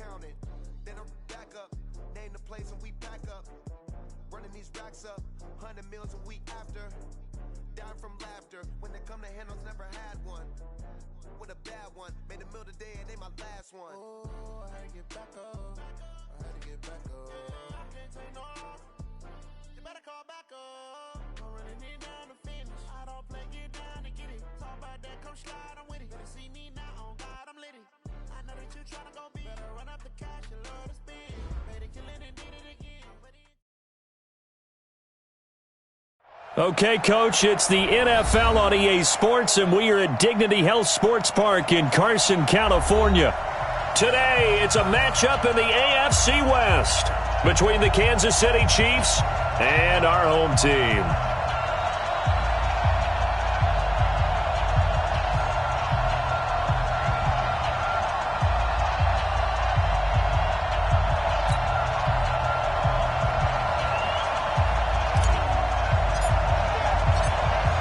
count it. Then I'm back up, name the place and we back up. Running these racks up, 100 meals a week after. Dying from laughter, when they come to handles, never had one. With a bad one, made a meal today and they my last one. Oh, I had to get back up, I had to get back up. I can't take no loss, you better call back up. I'm running it down to finish, I don't play, get down to get it. Talk about that, come slide, I'm with it. Better see me now, on God, I'm litty. I know that you tryna go big, better run up the cash, you love to spend. Made it, kill it, and did it again. Okay, Coach, it's the NFL on EA Sports, and we are at Dignity Health Sports Park in Carson, California. Today, it's a matchup in the AFC West between the Kansas City Chiefs and our home team.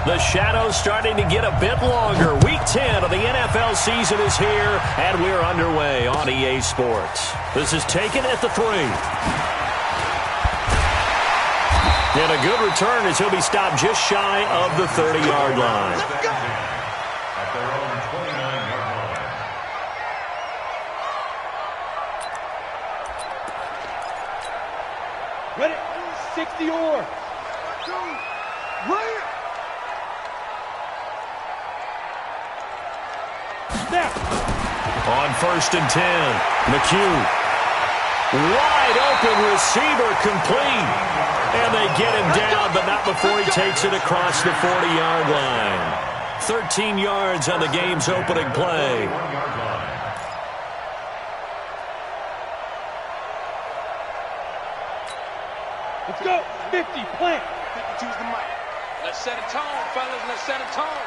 The shadow's starting to get a bit longer. Week 10 of the NFL season is here, and we're underway on EA Sports. This is taken at the 3. And a good return as he'll be stopped just shy of the 30-yard line. At their own 29-yard line. Ready? 60 or. Right. On 1st and 10, McHugh. Wide open receiver complete. And they get him down, but not before he takes it across the 40-yard line. 13 yards on the game's opening play. Let's go. 50, plant. 52's the mic. Let's set a tone, fellas. Let's set a tone.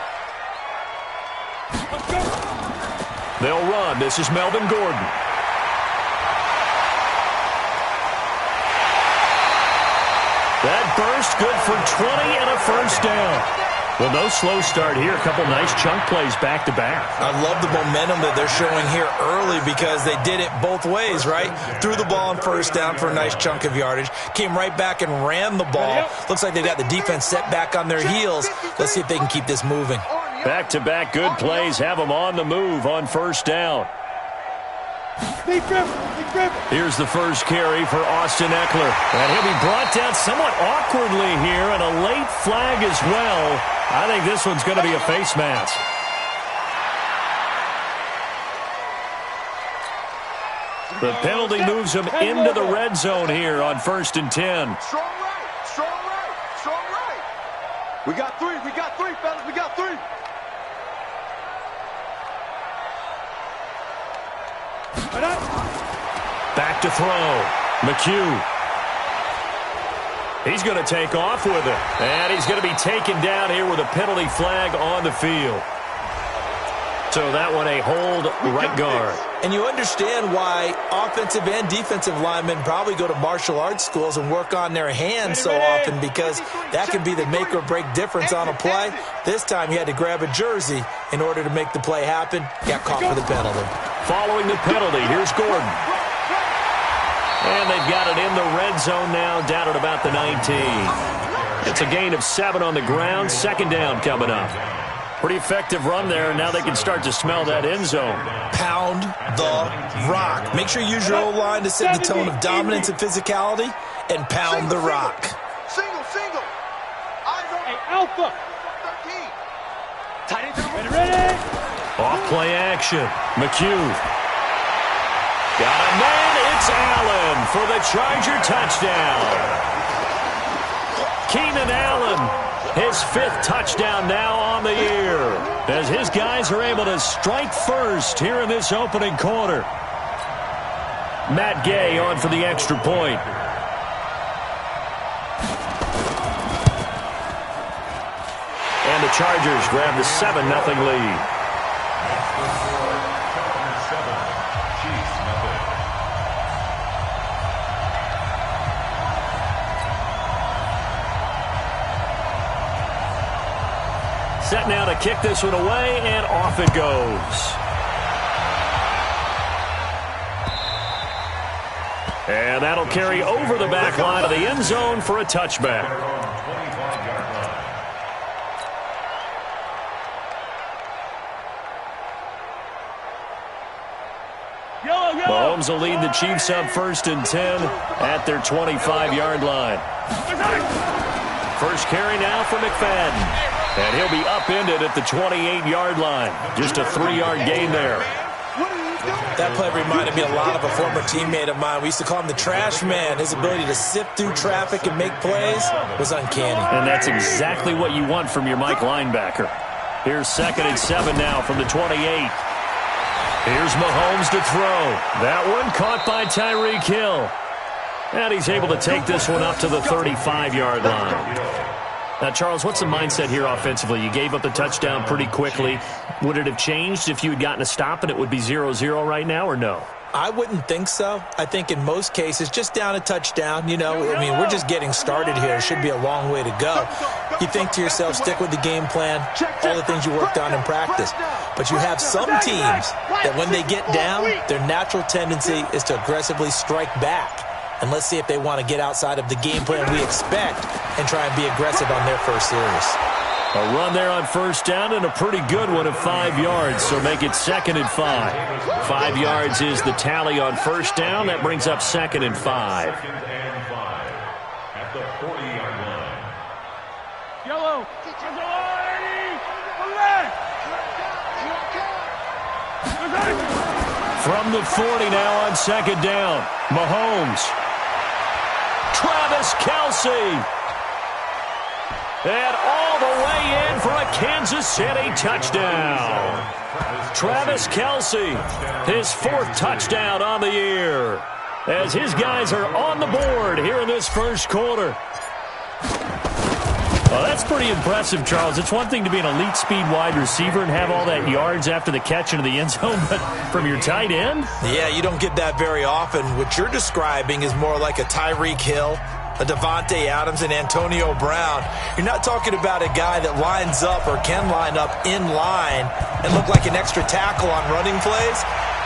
Let's go. They'll run. This is Melvin Gordon. That burst good for 20 and a first down. Well, no slow start here. A couple nice chunk plays back-to-back. I love the momentum that they're showing here early because they did it both ways, right? Threw the ball on first down for a nice chunk of yardage. Came right back and ran the ball. Looks like they got the defense set back on their heels. Let's see if they can keep this moving. Back-to-back good plays have them on the move on first down. Here's the first carry for Austin Eckler. And he'll be brought down somewhat awkwardly here, and a late flag as well. I think this one's going to be a face mask. The penalty moves him into the red zone here on 1st and 10. Strong right, strong right, strong right. We got three, fellas, we got 3. Back to throw. McHugh. He's going to take off with it. And he's going to be taken down here with a penalty flag on the field. So that one a hold right guard. And you understand why offensive and defensive linemen probably go to martial arts schools and work on their hands so often, because that can be the make or break difference on a play. This time he had to grab a jersey in order to make the play happen. Got caught for the penalty. Following the penalty, here's Gordon. And they've got it in the red zone now, down at about the 19. It's a gain of 7 on the ground. Second down coming up. Pretty effective run there, and now they can start to smell that end zone. Pound the rock. Make sure you use your O-line to set the tone of dominance and physicality, and pound the rock. Single. Hey, Alpha. 13. Tight end. Ready? Off play action. McHugh. Got a man. It's Allen for the Charger touchdown. Keenan Allen. His 5th touchdown now on the year, as his guys are able to strike first here in this opening quarter. Matt Gay on for the extra point. And the Chargers grab the 7-0 lead. Set now to kick this one away, and off it goes. And that'll carry over the back line of the end zone for a touchback. Mahomes will lead the Chiefs up 1st and 10 at their 25-yard line. First carry now for McFadden. And he'll be upended at the 28-yard line. Just a 3-yard gain there. That play reminded me a lot of a former teammate of mine. We used to call him the trash man. His ability to sift through traffic and make plays was uncanny. And that's exactly what you want from your Mike linebacker. Here's 2nd and 7 now from the 28. Here's Mahomes to throw. That one caught by Tyreek Hill. And he's able to take this one up to the 35-yard line. Now, Charles, what's the mindset here offensively? You gave up the touchdown pretty quickly. Would it have changed if you had gotten a stop and it would be 0-0 right now, or no? I wouldn't think so. I think in most cases, just down a touchdown, we're just getting started here. It should be a long way to go. You think to yourself, stick with the game plan, all the things you worked on in practice. But you have some teams that when they get down, their natural tendency is to aggressively strike back. And let's see if they want to get outside of the game plan we expect and try and be aggressive on their first series. A run there on 1st down and a pretty good one of 5 yards, so make it 2nd and 5. 5 yards is the tally on 1st down. That brings up 2nd and 5. At the 40-yard line. Yellow. From the 40 now on 2nd down. Mahomes. Travis Kelce. And all the way in for a Kansas City touchdown. Travis Kelce, his 4th touchdown on the year, as his guys are on the board here in this first quarter. Well, that's pretty impressive, Charles. It's one thing to be an elite speed wide receiver and have all that yards after the catch into the end zone, but from your tight end? Yeah, you don't get that very often. What you're describing is more like a Tyreek Hill, a Devontae Adams, and Antonio Brown. You're not talking about a guy that lines up or can line up in line and look like an extra tackle on running plays.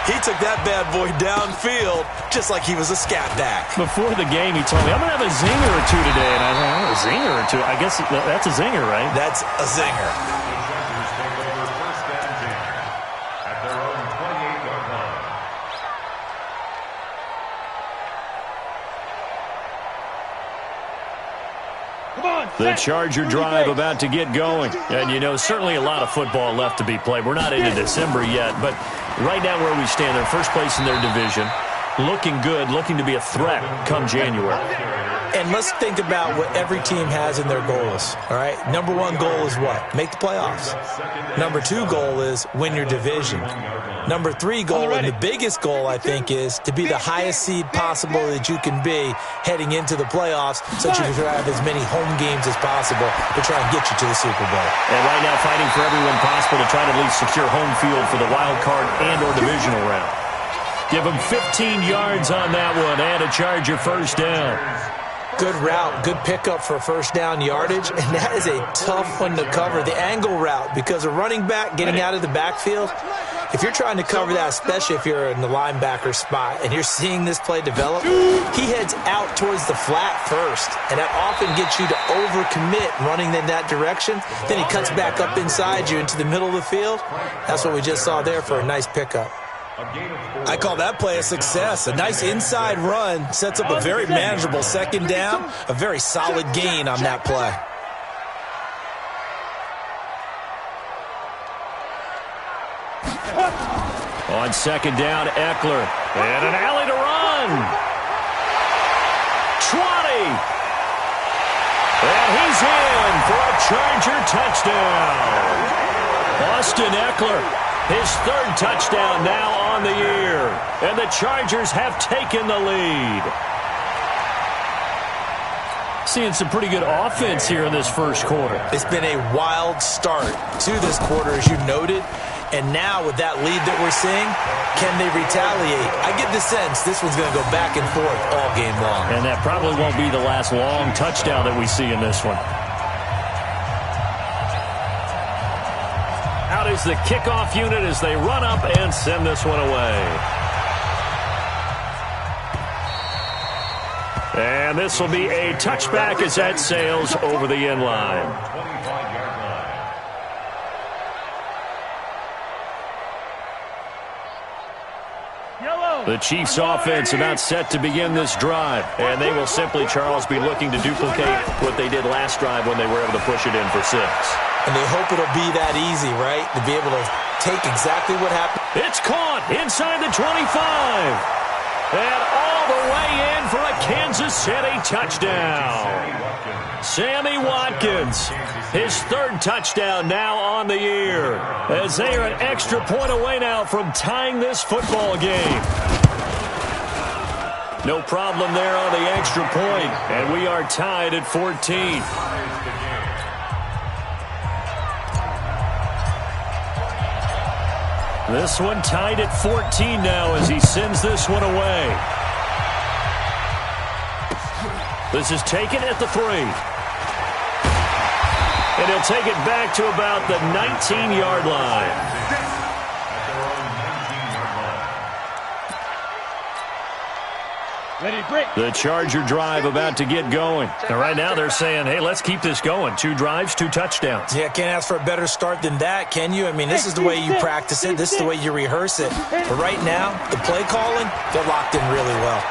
He took that bad boy downfield just like he was a scat back. Before the game, he told me, I'm going to have a zinger or two today. And I thought, a zinger or two? I guess that's a zinger, right? That's a zinger. At their own 28-yard line. The Charger drive about to get going. And, certainly a lot of football left to be played. We're not into December yet, but right now where we stand, they're first place in their division. Looking good, looking to be a threat come January. And let's think about what every team has in their goals, all right? Number 1 goal is what? Make the playoffs. Number 2 goal is win your division. Number 3 goal, and the biggest goal, I think, is to be the highest seed possible that you can be heading into the playoffs so that you can have as many home games as possible to try and get you to the Super Bowl. And right now fighting for everyone possible to try to at least secure home field for the wild card and or divisional round. Give them 15 yards on that one and a Charger 1st down. Good route, good pickup for 1st down yardage, and that is a tough one to cover, the angle route, because a running back getting out of the backfield, if you're trying to cover that, especially if you're in the linebacker spot and you're seeing this play develop, he heads out towards the flat first, and that often gets you to overcommit running in that direction. Then he cuts back up inside you into the middle of the field. That's what we just saw there for a nice pickup. I call that play a success. A nice inside run sets up a very manageable 2nd down, a very solid gain on that play. On 2nd down, Eckler. And an alley to run. 20. And he's in for a Charger touchdown. Austin Eckler, his 3rd touchdown now on the year. And the Chargers have taken the lead. Seeing some pretty good offense here in this first quarter. It's been a wild start to this quarter, as you noted. And now with that lead that we're seeing, can they retaliate? I get the sense this one's going to go back and forth all game long. And that probably won't be the last long touchdown that we see in this one. Out is the kickoff unit as they run up and send this one away. And this will be a touchback as that sails over the end line. 25-yard line. The Chiefs offense about set to begin this drive. And they will simply, Charles, be looking to duplicate what they did last drive when they were able to push it in for 6. And they hope it'll be that easy, right? To be able to take exactly what happened. It's caught inside the 25. And all the way in for a Kansas City touchdown. Sammy Watkins, his 3rd touchdown now on the year, as they are an extra point away now from tying this football game. No problem there on the extra point, and we are tied at 14. This one tied at 14 now as he sends this one away. This is taken at the 3. And he'll take it back to about the 19-yard line. Ready, break. The Charger drive about to get going. And right now they're saying, hey, let's keep this going. 2 drives, 2 touchdowns. Yeah, can't ask for a better start than that, can you? I mean, this is the way you practice it. This is the way you rehearse it. But right now, the play calling, they're locked in really well.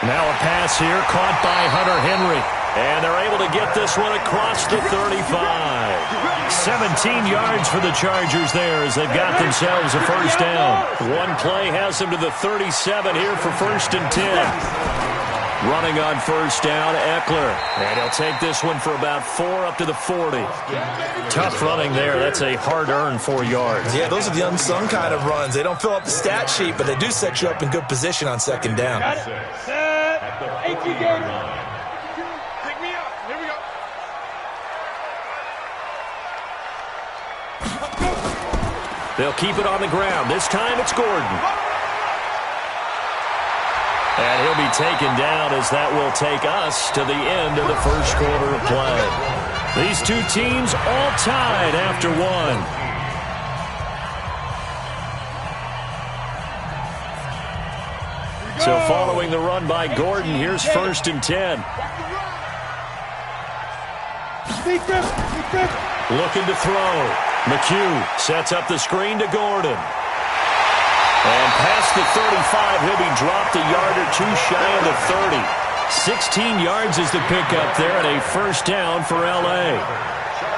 Now a pass here caught by Hunter Henry. And they're able to get this one across the 35. 17 yards for the Chargers there as they've got themselves a first down. One play has them to the 37 here for 1st and 10. Running on first down, Eckler. And he'll take this one for about 4 up to the 40. Tough running there. That's a hard-earned 4 yards. Yeah, those are the unsung kind of runs. They don't fill up the stat sheet, but they do set you up in good position on 2nd down. Got it. Set. 18 yards. They'll keep it on the ground. This time it's Gordon. And he'll be taken down as that will take us to the end of the first quarter of play. These 2 teams all tied after 1. So following the run by Gordon, here's 1st and 10. Looking to throw. McHugh sets up the screen to Gordon. And past the 35, he'll be dropped a yard or 2 shy of the 30. 16 yards is the pickup there and a first down for L.A.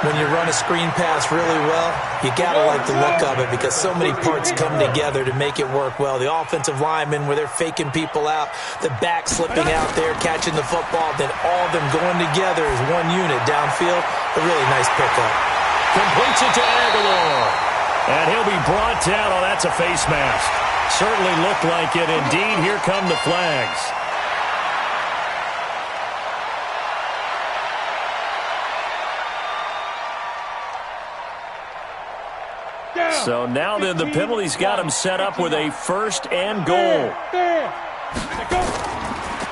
When you run a screen pass really well, you got to like the look of it because so many parts come together to make it work well. The offensive linemen, where they're faking people out, the back slipping out there, catching the football, then all of them going together as one unit downfield. A really nice pickup. Completes it to Aguilar. And he'll be brought down. Oh, that's a face mask. Certainly looked like it. Indeed, here come the flags. So now then the penalty's got him set up with a 1st and goal.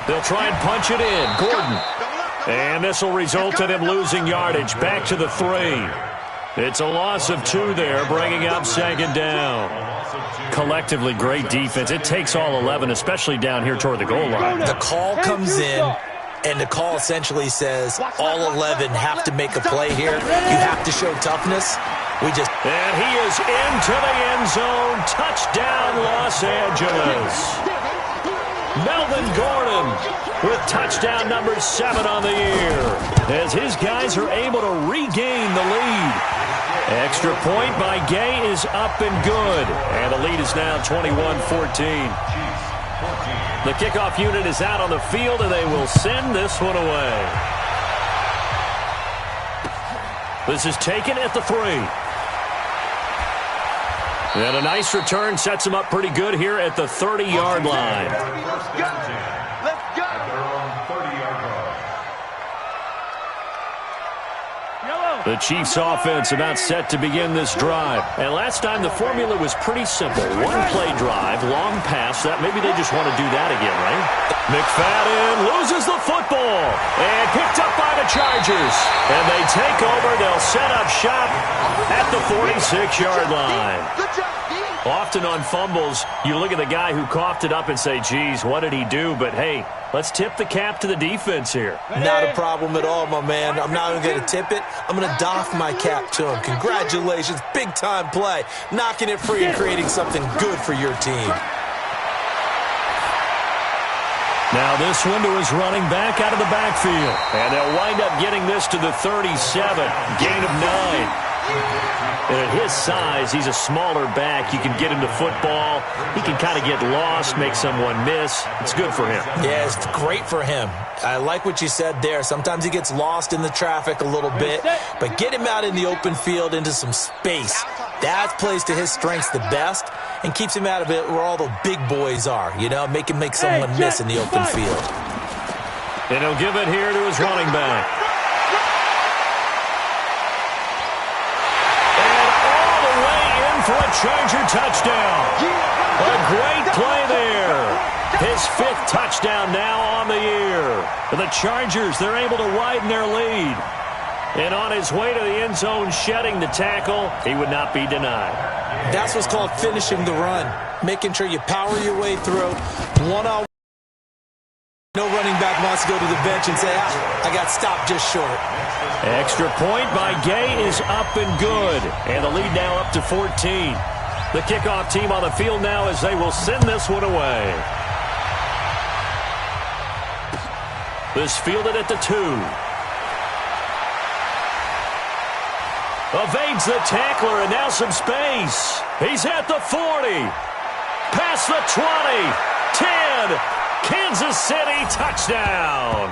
They'll try and punch it in. Gordon. And this will result in him losing yardage. Back to the 3. It's a loss of 2 there, bringing up 2nd down. Collectively, great defense. It takes all 11, especially down here toward the goal line. The call comes in, and the call essentially says all 11 have to make a play here. You have to show toughness. And he is into the end zone. Touchdown, Los Angeles. Melvin Gordon with touchdown number 7 on the year as his guys are able to regain the lead. Extra point by Gay is up and good. And the lead is now 21-14. The kickoff unit is out on the field, and they will send this one away. This is taken at the 3. And a nice return sets him up pretty good here at the 30-yard line. Let's go. The Chiefs offense about set to begin this drive. And last time the formula was pretty simple. 1-play drive, long pass. That maybe they just want to do that again, right? McFadden loses the football. And picked up by the Chargers. And they take over. They'll set up shop at the 46-yard line. Good job, D. Often on fumbles, you look at the guy who coughed it up and say, geez, what did he do? But, hey, let's tip the cap to the defense here. Not a problem at all, my man. I'm not even going to tip it. I'm going to doff my cap to him. Congratulations. Big-time play. Knocking it free and creating something good for your team. Now this one to his running back out of the backfield. And they'll wind up getting this to the 37. Gain of 9. And at his size, he's a smaller back. You can get him to football. He can kind of get lost, make someone miss. It's good for him. Yeah, it's great for him. I like what you said there. Sometimes he gets lost in the traffic a little bit, but get him out in the open field into some space. That plays to his strengths the best and keeps him out of it where all the big boys are, you know, make him make someone miss in the open field. And he'll give it here to his running back. For a Charger touchdown. A great play there. His 5th touchdown now on the year. The Chargers, they're able to widen their lead. And on his way to the end zone, shedding the tackle, he would not be denied. That's what's called finishing the run. Making sure you power your way through. One-on-one. No running back wants to go to the bench and say, I got stopped just short. Extra point by Gay is up and good. And the lead now up to 14. The kickoff team on the field now as they will send this one away. This fielded at the 2. Evades the tackler and now some space. He's at the 40. Past the 20. 10. Kansas City touchdown.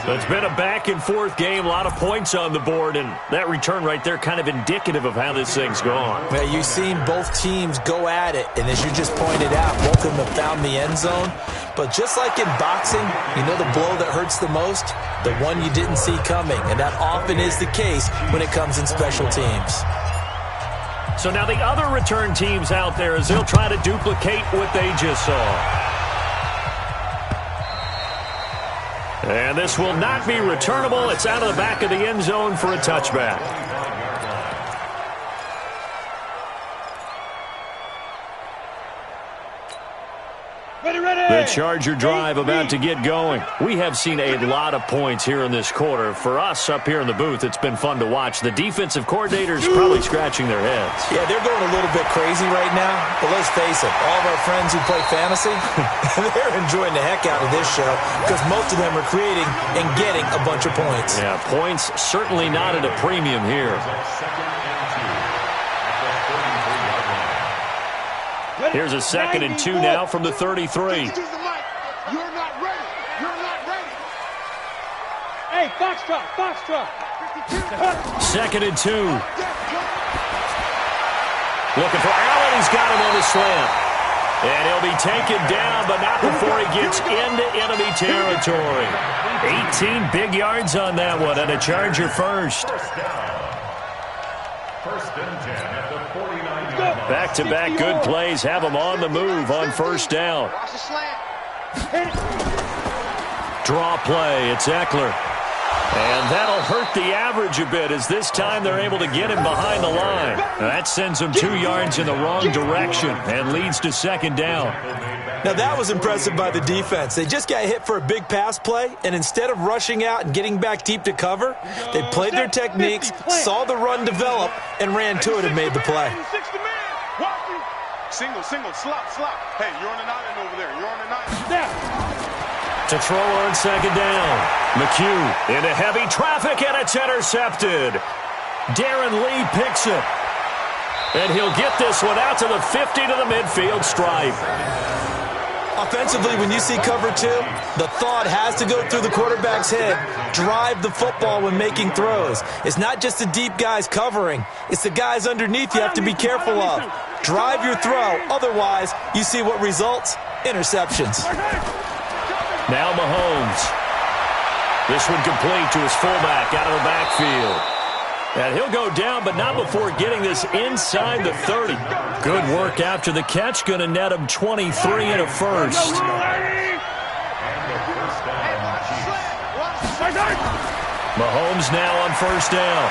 It's been a back-and-forth game, a lot of points on the board, and that return right there kind of indicative of how this thing's gone. Well, you've seen both teams go at it, and as you just pointed out, both of them have found the end zone. But just like in boxing, you know the blow that hurts the most? The one you didn't see coming, and that often is the case when it comes in special teams. So now the other return teams out there as they'll try to duplicate what they just saw. And this will not be returnable. It's out of the back of the end zone for a touchback. The Charger drive about to get going. We have seen a lot of points here in this quarter. For us up here in the booth, it's been fun to watch. The defensive coordinators probably scratching their heads. Yeah, they're going a little bit crazy right now. But let's face it, all of our friends who play fantasy, they're enjoying the heck out of this show because most of them are creating and getting a bunch of points. Yeah, points certainly not at a premium here. Here's a 2nd and 2 now from the 33. You're not ready. You're not ready. Hey, Foxtrot, Foxtrot. 2nd and 2. Looking for Allen. He's got him on the slant. And he'll be taken down, but not before he gets into enemy territory. 18 big yards on that one, and a Charger first. First and 10 at the 49-yard line. Back-to-back good plays have him on the move on first down. Draw play, it's Eckler. And that'll hurt the average a bit as this time they're able to get him behind the line. That sends him 2 yards in the wrong direction and leads to 2nd down. Now that was impressive by the defense. They just got hit for a big pass play, and instead of rushing out and getting back deep to cover, they played their techniques, saw the run develop, and ran to it and made the play. Single, slop. Hey, you're on an island over there. You're on an island. To throw on 2nd down. McHugh into heavy traffic, and it's intercepted. Darren Lee picks it. And he'll get this one out to the 50 to the midfield stripe. Offensively, when you see cover 2, the thought has to go through the quarterback's head. Drive the football when making throws. It's not just the deep guys covering. It's the guys underneath you have to be careful of. Drive your throw. Otherwise, you see what results? Interceptions. Now Mahomes. This one complete to his fullback out of the backfield. And he'll go down, but not before getting this inside the 30. Good work after the catch. Going to net him 23 and a first. Mahomes now on first down.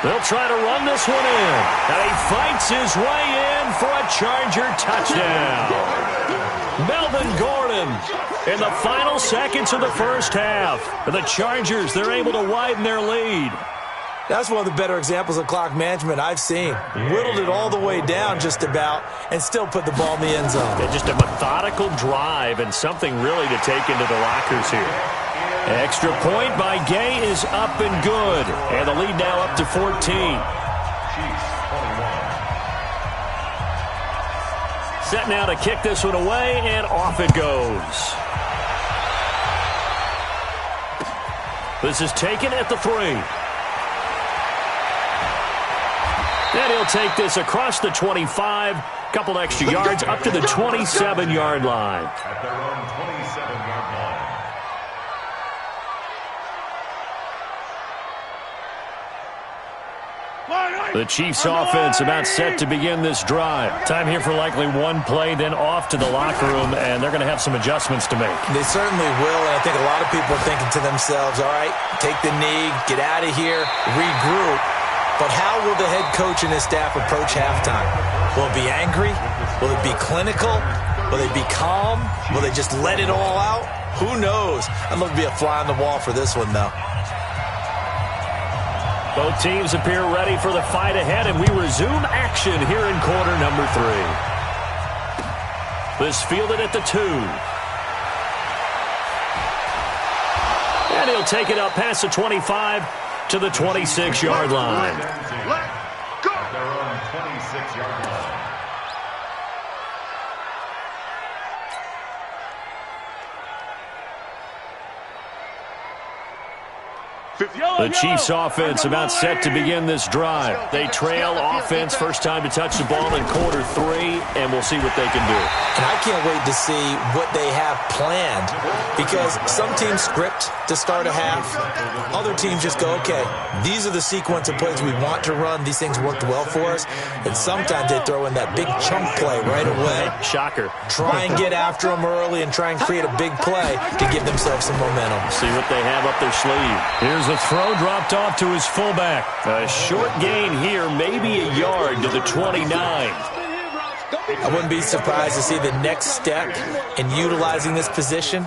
They'll try to run this one in. And he fights his way in for a Charger touchdown. Melvin Gordon in the final seconds of the first half. The Chargers, they're able to widen their lead. That's one of the better examples of clock management I've seen. Whittled it all the way down just about and still put the ball in the end zone. Yeah, just a methodical drive and something really to take into the lockers here. Extra point by Gay is up and good. And the lead now up to 14. Set now to kick this one away, and off it goes. This is taken at the 3. And he'll take this across the 25. Couple extra yards up to the 27-yard line. At their own 27-yard line. The Chiefs offense about set to begin this drive. Time here for likely one play, then off to the locker room, and they're going to have some adjustments to make. They certainly will, and I think a lot of people are thinking to themselves, all right, take the knee, get out of here, regroup. But how will the head coach and his staff approach halftime? Will it be angry? Will it be clinical? Will they be calm? Will they just let it all out? Who knows? I'd love to be a fly on the wall for this one, though. Both teams appear ready for the fight ahead, and we resume action here in quarter number 3. This fielded at the 2. And he'll take it up past the 25 to the 26-yard line. At their own 26-yard line. The Chiefs offense about set to begin this drive. They trail offense, first time to touch the ball in quarter 3, and we'll see what they can do. And I can't wait to see what they have planned, because some teams script to start a half. Other teams just go, okay, these are the sequence of plays we want to run. These things worked well for us. And sometimes they throw in that big chunk play right away. Shocker. Try and get after them early and try and create a big play to give themselves some momentum. See what they have up their sleeve. Here's a throw dropped off to his fullback. A short gain here, maybe a yard to the 29. I wouldn't be surprised to see the next step in utilizing this position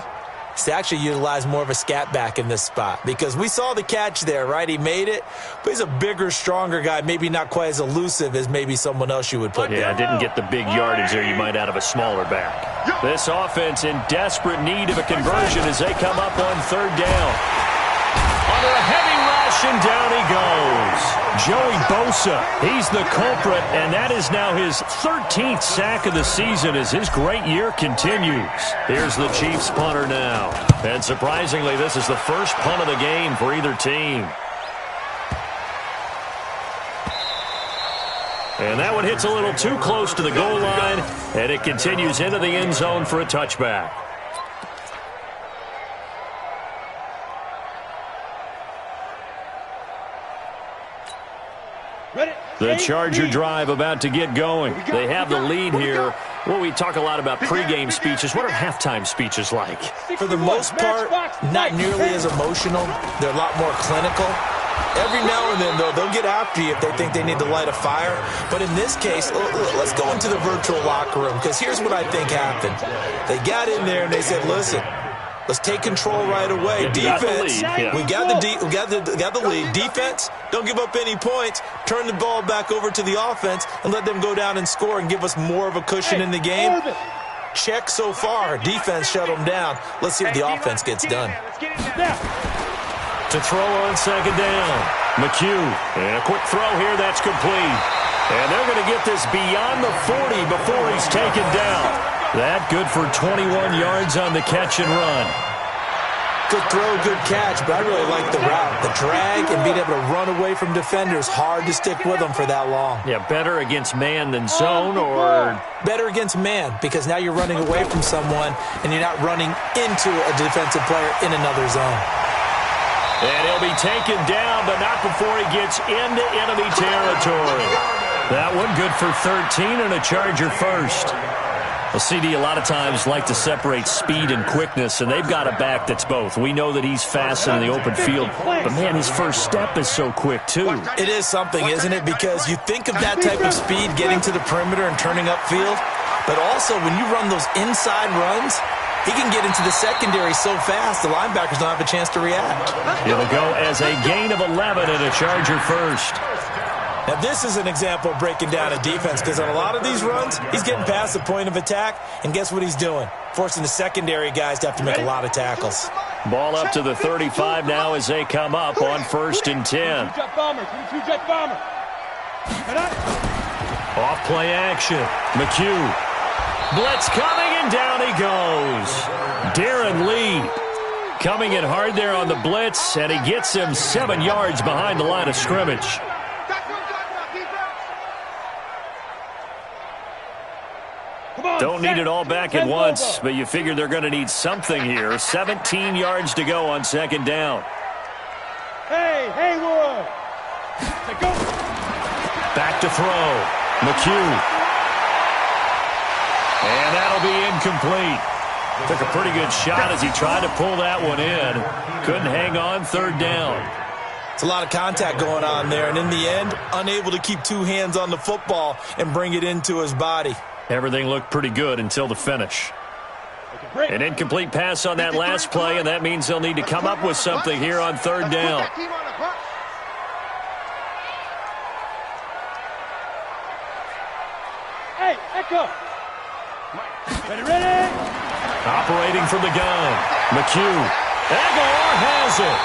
is to actually utilize more of a scat back in this spot, because we saw the catch there, right? He made it, but he's a bigger, stronger guy, maybe not quite as elusive as maybe someone else you would put there. Yeah, didn't get the big yardage there you might out of a smaller back. This offense in desperate need of a conversion as they come up on third down. Under a heavy rush, and down he goes. Joey Bosa, he's the culprit, and that is now his 13th sack of the season as his great year continues. Here's the Chiefs punter now. And surprisingly, this is the first punt of the game for either team. And that one hits a little too close to the goal line, and it continues into the end zone for a touchback. The Charger drive about to get going. They have the lead here. Well, we talk a lot about pregame speeches. What are halftime speeches like? For the most part, not nearly as emotional. They're a lot more clinical. Every now and then, though, they'll get after you if they think they need to light a fire. But in this case, let's go into the virtual locker room, because here's what I think happened. They got in there and they said, listen, let's take control right away. Defense, we got the lead. Defense, don't give up any points. Turn the ball back over to the offense and let them go down and score and give us more of a cushion in the game. Check so far. Defense shut them down. Let's see if the offense gets done. To throw on second down. McHugh, and a quick throw here that's complete. And they're going to get this beyond the 40 before he's taken down. That good for 21 yards on the catch and run. Good throw, good catch, but I really like the route. The drag and being able to run away from defenders, hard to stick with them for that long. Yeah, better against man than zone, or? Better against man, because now you're running away from someone and you're not running into a defensive player in another zone. And he'll be taken down, but not before he gets into enemy territory. That one good for 13 and a Charger first. Well, CD, a lot of times like to separate speed and quickness, and they've got a back that's both. We know that he's fast in the open field, but, man, his first step is so quick, too. It is something, isn't it? Because you think of that type of speed getting to the perimeter and turning upfield, but also when you run those inside runs, he can get into the secondary so fast the linebackers don't have a chance to react. It'll go as a gain of 11 and a Charger first. Now, this is an example of breaking down a defense because on a lot of these runs, he's getting past the point of attack, and guess what he's doing? Forcing the secondary guys to have to make a lot of tackles. Ball up to the 35 now as they come up on 1st and 10. Off play action. McHugh. Blitz coming, and down he goes. Darren Lee coming in hard there on the blitz, and he gets him 7 yards behind the line of scrimmage. Don't need it all back at once, but you figure they're going to need something here. 17 yards to go on 2nd down. Hey, Haywood! Back to throw. McHugh. And that'll be incomplete. Took a pretty good shot as he tried to pull that one in. Couldn't hang on. 3rd down. It's a lot of contact going on there, and in the end, unable to keep 2 hands on the football and bring it into his body. Everything looked pretty good until the finish. An incomplete pass on that last play, and that means they'll need to come up with something here on 3rd down. Hey, Echo! Ready! Operating from the gun. McHugh. Aguilar has it.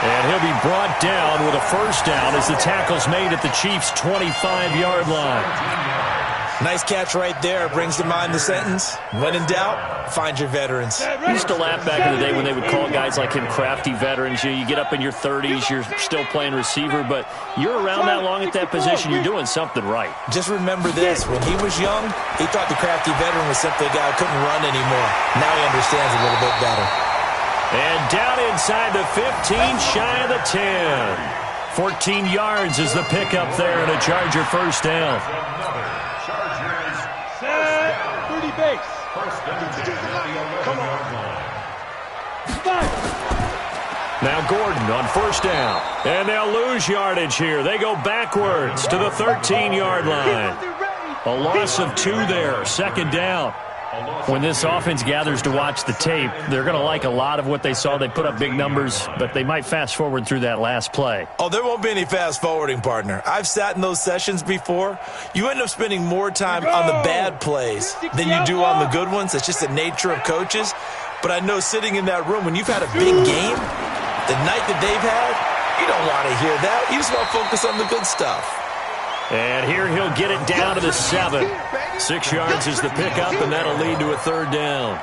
And he'll be brought down with a 1st down as the tackle's made at the Chiefs' 25-yard line. Nice catch right there. Brings to mind the sentence, when in doubt, find your veterans. I used to laugh back in the day when they would call guys like him crafty veterans. You get up in your 30s, you're still playing receiver, but you're around that long at that position, you're doing something right. Just remember this. When he was young, he thought the crafty veteran was simply a guy who couldn't run anymore. Now he understands a little bit better. And down inside the 15, shy of the 10. 14 yards is the pickup there and a Charger 1st down. Base. Now Gordon on 1st down. And they'll lose yardage here. They go backwards to the 13-yard line. A loss of 2 there. 2nd down. When this offense gathers to watch the tape, they're going to like a lot of what they saw. They put up big numbers, but they might fast forward through that last play. Oh, there won't be any fast forwarding, partner. I've sat in those sessions before. You end up spending more time on the bad plays than you do on the good ones. It's just the nature of coaches. But I know sitting in that room, when you've had a big game, the night that they've had, you don't want to hear that. You just want to focus on the good stuff. And here he'll get it down to the 7. 6 yards is the pickup, and that'll lead to a 3rd down.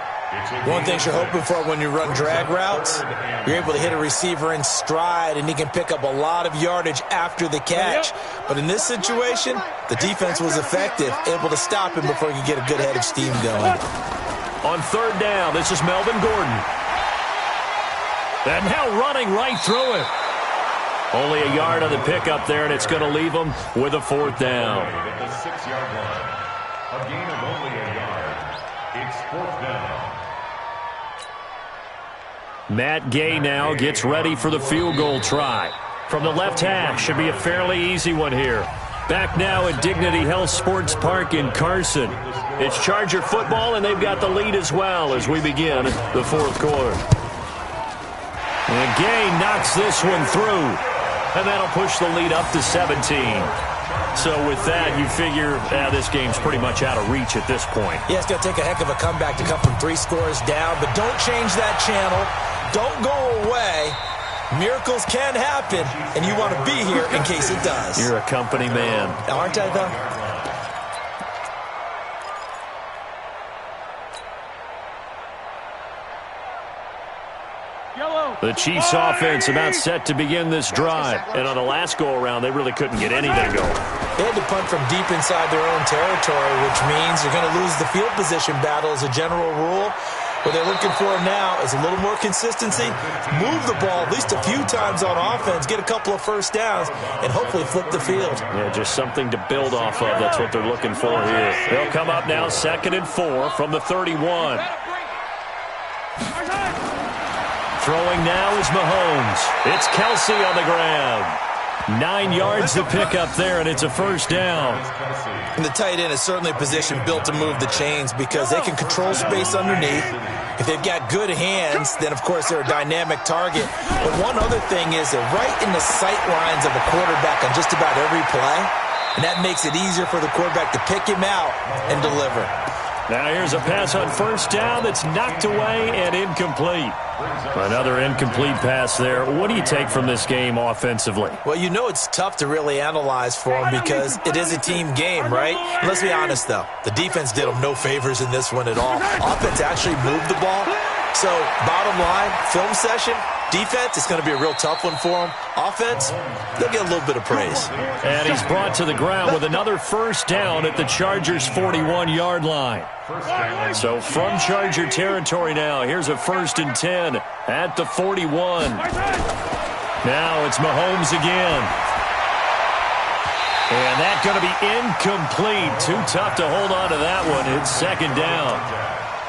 One thing you're hoping for when you run drag routes, you're able to hit a receiver in stride, and he can pick up a lot of yardage after the catch. But in this situation, the defense was effective, able to stop him before he could get a good head of steam going. On 3rd down, this is Melvin Gordon. And now running right through it. Only a yard on the pickup there, and it's going to leave them with a 4th down. At the 6-yard line. A gain of only a yard. It's 4th down. Matt Gay now gets ready for the field goal try. From the left hash, should be a fairly easy one here. Back now at Dignity Health Sports Park in Carson. It's Charger football, and they've got the lead as well as we begin the 4th quarter. And Gay knocks this one through. And that'll push the lead up to 17. So with that, you figure this game's pretty much out of reach at this point. Yeah, it's going to take a heck of a comeback to come from 3 scores down, but don't change that channel. Don't go away. Miracles can happen, and you want to be here in case it does. You're a company man. Aren't I, though? The Chiefs offense about set to begin this drive. And on the last go-around, they really couldn't get anything going. They had to punt from deep inside their own territory, which means you're going to lose the field position battle as a general rule. What they're looking for now is a little more consistency, move the ball at least a few times on offense, get a couple of first downs, and hopefully flip the field. Yeah, just something to build off of. That's what they're looking for here. They'll come up now 2nd and 4 from the 31. Throwing now is Mahomes. It's Kelsey on the ground. 9 yards to pick up there, and it's a first down. And the tight end is certainly a position built to move the chains because they can control space underneath. If they've got good hands, then, of course, they're a dynamic target. But one other thing is they're right in the sight lines of a quarterback on just about every play, and that makes it easier for the quarterback to pick him out and deliver. Now here's a pass on first down that's knocked away and incomplete. Another incomplete pass there. What do you take from this game offensively? Well, you know it's tough to really analyze for them because it is a team game, right? And let's be honest, though. The defense did them no favors in this one at all. Offense actually moved the ball. So, bottom line, film session, defense, it's going to be a real tough one for them. Offense, they'll get a little bit of praise. And he's brought to the ground with another first down at the Chargers' 41-yard line. So from Charger territory now, here's a 1st and 10 at the 41. Now it's Mahomes again. And that's going to be incomplete. Too tough to hold on to that one. It's 2nd down.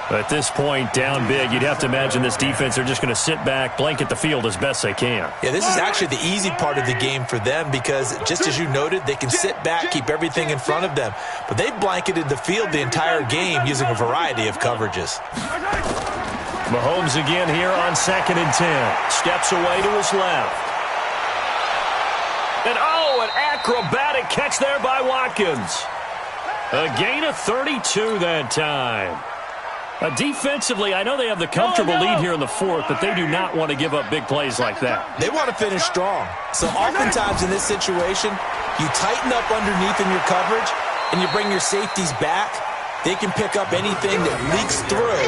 At this point, down big, you'd have to imagine this defense, they're just going to sit back, blanket the field as best they can. Yeah, this is actually the easy part of the game for them because, just as you noted, they can sit back, keep everything in front of them. But they've blanketed the field the entire game using a variety of coverages. Mahomes again here on 2nd and 10. Steps away to his left. And, an acrobatic catch there by Watkins. A gain of 32 that time. Defensively, I know they have the comfortable lead here in the 4th, but they do not want to give up big plays like that. They want to finish strong. So oftentimes in this situation, you tighten up underneath in your coverage, and you bring your safeties back. They can pick up anything that leaks through.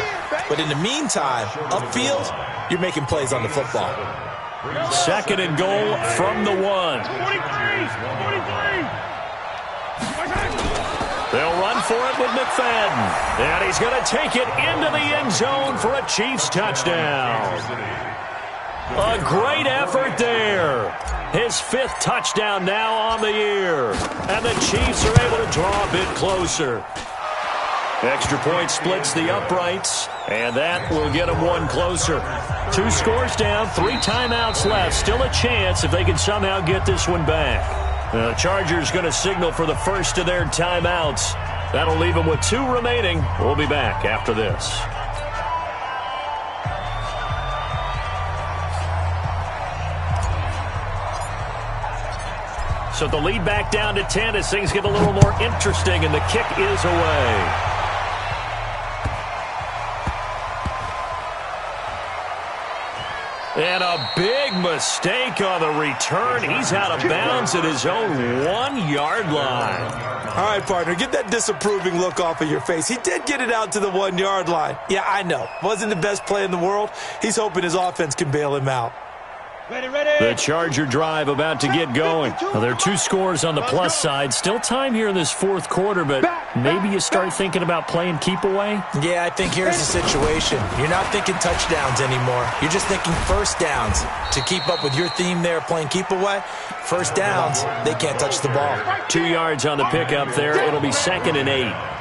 But in the meantime, upfield, you're making plays on the football. 2nd and goal from the 1. They'll run for it with McFadden. And he's going to take it into the end zone for a Chiefs touchdown. A great effort there. His 5th touchdown now on the year. And the Chiefs are able to draw a bit closer. Extra point splits the uprights, and that will get them one closer. 2 scores down, 3 timeouts left. Still a chance if they can somehow get this one back. The Chargers going to signal for the first of their timeouts. That'll leave them with 2 remaining. We'll be back after this. So the lead back down to 10 as things get a little more interesting, and the kick is away. And a big mistake on the return. He's out of bounds at his own 1-yard line. All right, partner, get that disapproving look off of your face. He did get it out to the 1-yard line. Yeah, I know. Wasn't the best play in the world. He's hoping his offense can bail him out. The Charger drive about to get going. Well, there are 2 scores on the plus side. Still time here in this 4th quarter, but maybe you start thinking about playing keep away? Yeah, I think here's the situation. You're not thinking touchdowns anymore. You're just thinking first downs. To keep up with your theme there, playing keep away, first downs, they can't touch the ball. 2 yards on the pickup there. It'll be 2nd and 8.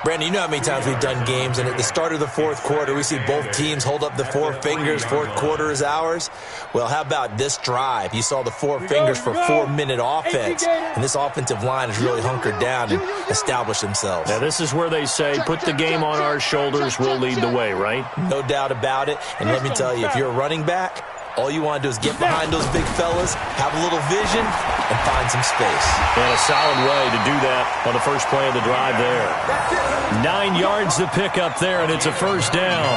Brandon, you know how many times we've done games, and at the start of the 4th quarter, we see both teams hold up the 4 fingers, 4th quarter is ours. Well, how about this drive? You saw the 4 fingers for 4-minute offense, and this offensive line has really hunkered down and established themselves. Now, this is where they say, put the game on our shoulders, we'll lead the way, right? No doubt about it, and let me tell you, if you're a running back, all you want to do is get behind those big fellas, have a little vision, and find some space. And a solid way to do that on the first play of the drive there. 9 yards to pick up there, and it's a first down.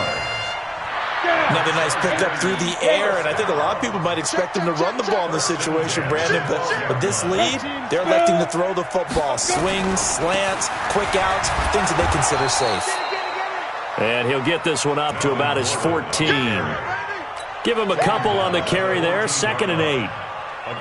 Another nice pickup through the air, and I think a lot of people might expect them to run the ball in this situation, Brandon, but with this lead, they're electing to throw the football. Swings, slants, quick outs, things that they consider safe. And he'll get this one up to about his 14. Give him a couple on the carry there, 2nd and 8.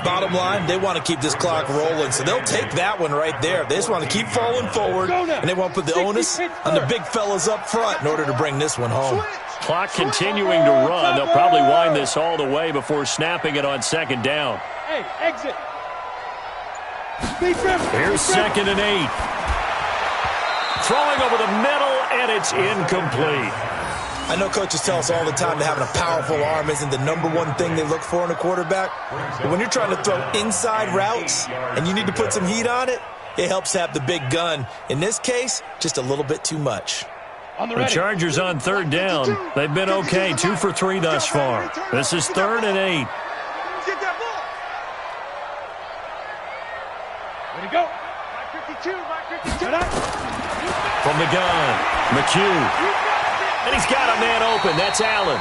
Bottom line, they want to keep this clock rolling, so they'll take that one right there. They just want to keep falling forward, and they want to put the onus on the big fellas up front in order to bring this one home. Clock continuing to run. They'll probably wind this all the way before snapping it on second down. Hey, exit. Here's 2nd and 8. Throwing over the middle, and it's incomplete. I know coaches tell us all the time that having a powerful arm isn't the #1 thing they look for in a quarterback. But when you're trying to throw inside routes and you need to put some heat on it, it helps have the big gun. In this case, just a little bit too much. The Chargers on 3rd down. They've been okay, 2 for 3 thus far. This is 3rd and 8. Get that ball. Way to go. My 52, my 52. From the gun, McHugh. And he's got a man open. That's Allen.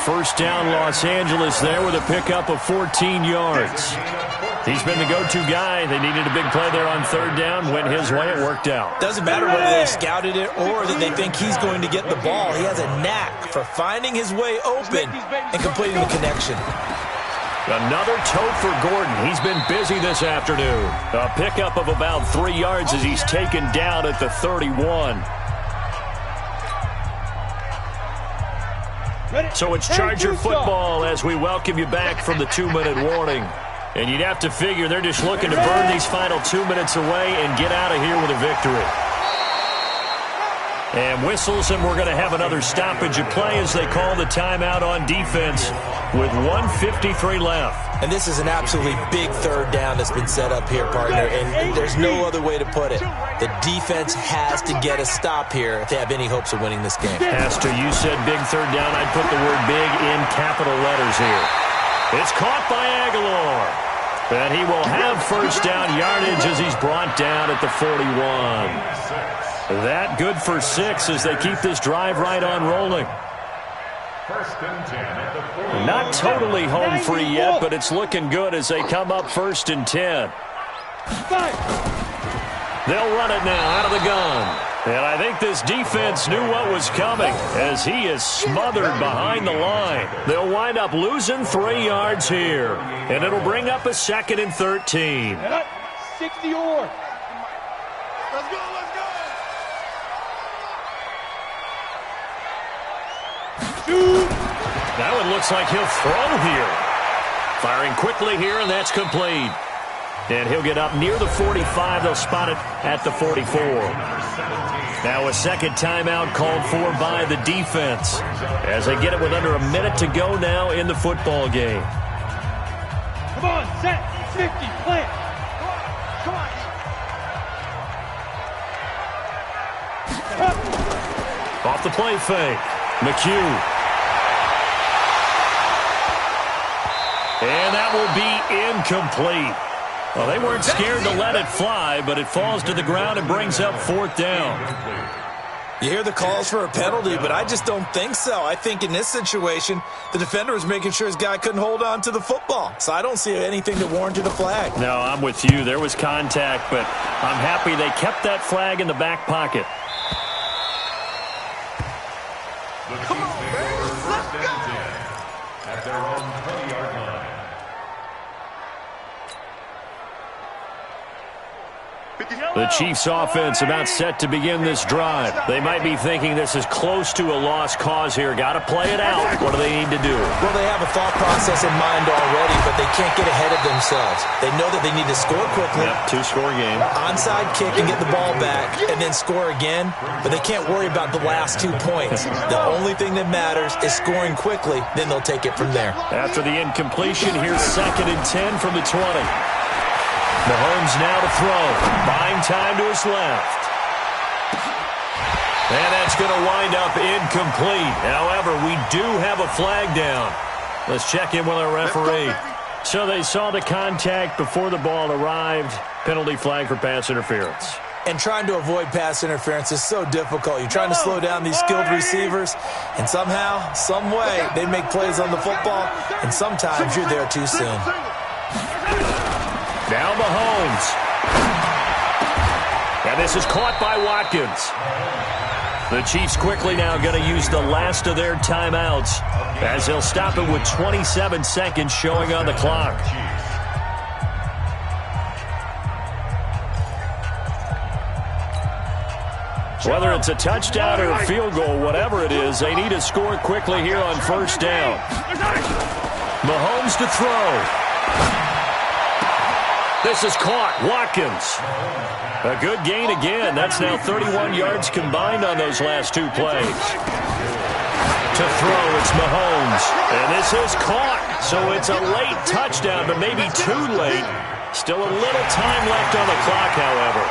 First down, Los Angeles there with a pickup of 14 yards. He's been the go-to guy. They needed a big play there on 3rd down. Went his way. It worked out. Doesn't matter whether they scouted it or that they think he's going to get the ball. He has a knack for finding his way open and completing the connection. Another tote for Gordon. He's been busy this afternoon. A pickup of about 3 yards as he's taken down at the 31. So it's Charger football as we welcome you back from the 2-minute warning. And you'd have to figure they're just looking to burn these final 2 minutes away and get out of here with a victory. And whistles, and we're going to have another stoppage of play as they call the timeout on defense with 1:53 left. And this is an absolutely big 3rd down that's been set up here, partner, and there's no other way to put it. The defense has to get a stop here if they have any hopes of winning this game. Has to. You said big 3rd down. I'd put the word big in capital letters here. It's caught by Aguilar. And he will have first down yardage as he's brought down at the 41. That good for 6 as they keep this drive right on rolling. 1st and 10 at the 40. Not totally home free yet, but it's looking good as they come up 1st and 10. They'll run it now out of the gun. And I think this defense knew what was coming as he is smothered behind the line. They'll wind up losing 3 yards here. And it'll bring up a 2nd and 13. 60 or. Let's go, let's go. That one looks like he'll throw here. Firing quickly here, and that's complete. And he'll get up near the 45. They'll spot it at the 44. Now a second timeout called for by the defense as they get it with under a minute to go now in the football game. Come on, set, 50, plant. Come on. Off the play fake. McHugh. And that will be incomplete. Well, they weren't scared to let it fly, but it falls to the ground and brings up 4th down. You hear the calls for a penalty, but I just don't think so. I think in this situation, the defender was making sure his guy couldn't hold on to the football. So I don't see anything that warranted a flag. No, I'm with you. There was contact, but I'm happy they kept that flag in the back pocket. Come on, man. Let's go. At their own 20-yard line. The Chiefs offense about set to begin this drive. They might be thinking this is close to a lost cause here. Got to play it out. What do they need to do? Well, they have a thought process in mind already, but they can't get ahead of themselves. They know that they need to score quickly. Yep, 2-score game. Onside kick and get the ball back and then score again, but they can't worry about the last 2 points. The only thing that matters is scoring quickly, then they'll take it from there. After the incompletion, here's 2nd and 10 from the 20. Mahomes now to throw. Buying time to his left. And that's going to wind up incomplete. However, we do have a flag down. Let's check in with our referee. So they saw the contact before the ball arrived. Penalty flag for pass interference. And trying to avoid pass interference is so difficult. You're trying to slow down these skilled receivers, and somehow, some way, they make plays on the football, and sometimes you're there too soon. Now Mahomes. And this is caught by Watkins. The Chiefs quickly now going to use the last of their timeouts as they'll stop it with 27 seconds showing on the clock. Whether it's a touchdown or a field goal, whatever it is, they need to score quickly here on first down. Mahomes to throw. This is caught. Watkins. A good gain again. That's now 31 yards combined on those last two plays. To throw, it's Mahomes. And this is caught. So it's a late touchdown, but maybe too late. Still a little time left on the clock, however.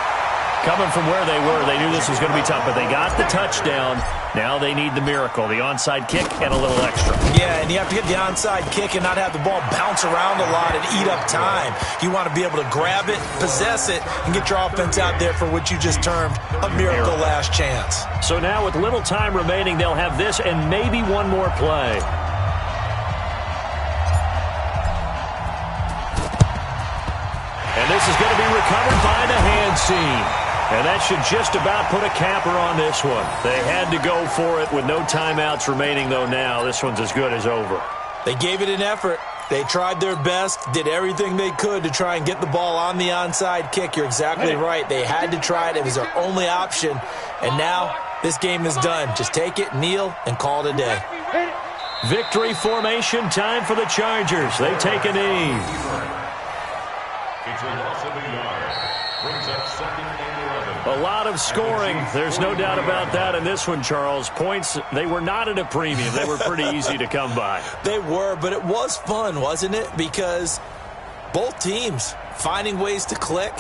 Coming from where they were, they knew this was going to be tough, but they got the touchdown. Now they need the miracle, the onside kick and a little extra. Yeah, and you have to get the onside kick and not have the ball bounce around a lot and eat up time. You want to be able to grab it, possess it, and get your offense out there for what you just termed a miracle last chance. So now with little time remaining, they'll have this and maybe one more play. And this is going to be recovered by the hand seam. And that should just about put a capper on this one. They had to go for it with no timeouts remaining, though, now. This one's as good as over. They gave it an effort. They tried their best, did everything they could to try and get the ball on the onside kick. You're exactly right. They had to try it. It was their only option. And now this game is done. Just take it, kneel, and call it a day. Victory formation time for the Chargers. They take a knee. It's a loss of a yard. Brings up 2nd and 11. A lot of scoring. There's no doubt about that in this one, Charles. Points, they were not at a premium. They were pretty easy to come by. They were, but it was fun, wasn't it? Because both teams finding ways to click.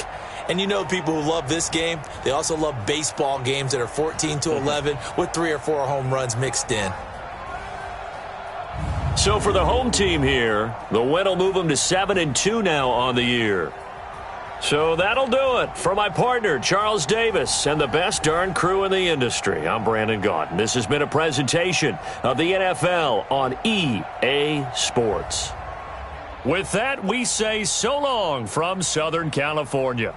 And you know people who love this game, they also love baseball games that are 14-11 with 3 or 4 home runs mixed in. So for the home team here, the win will move them to 7-2 now on the year. So that'll do it. For my partner, Charles Davis, and the best darn crew in the industry, I'm Brandon Gaudin. This has been a presentation of the NFL on EA Sports. With that, we say so long from Southern California.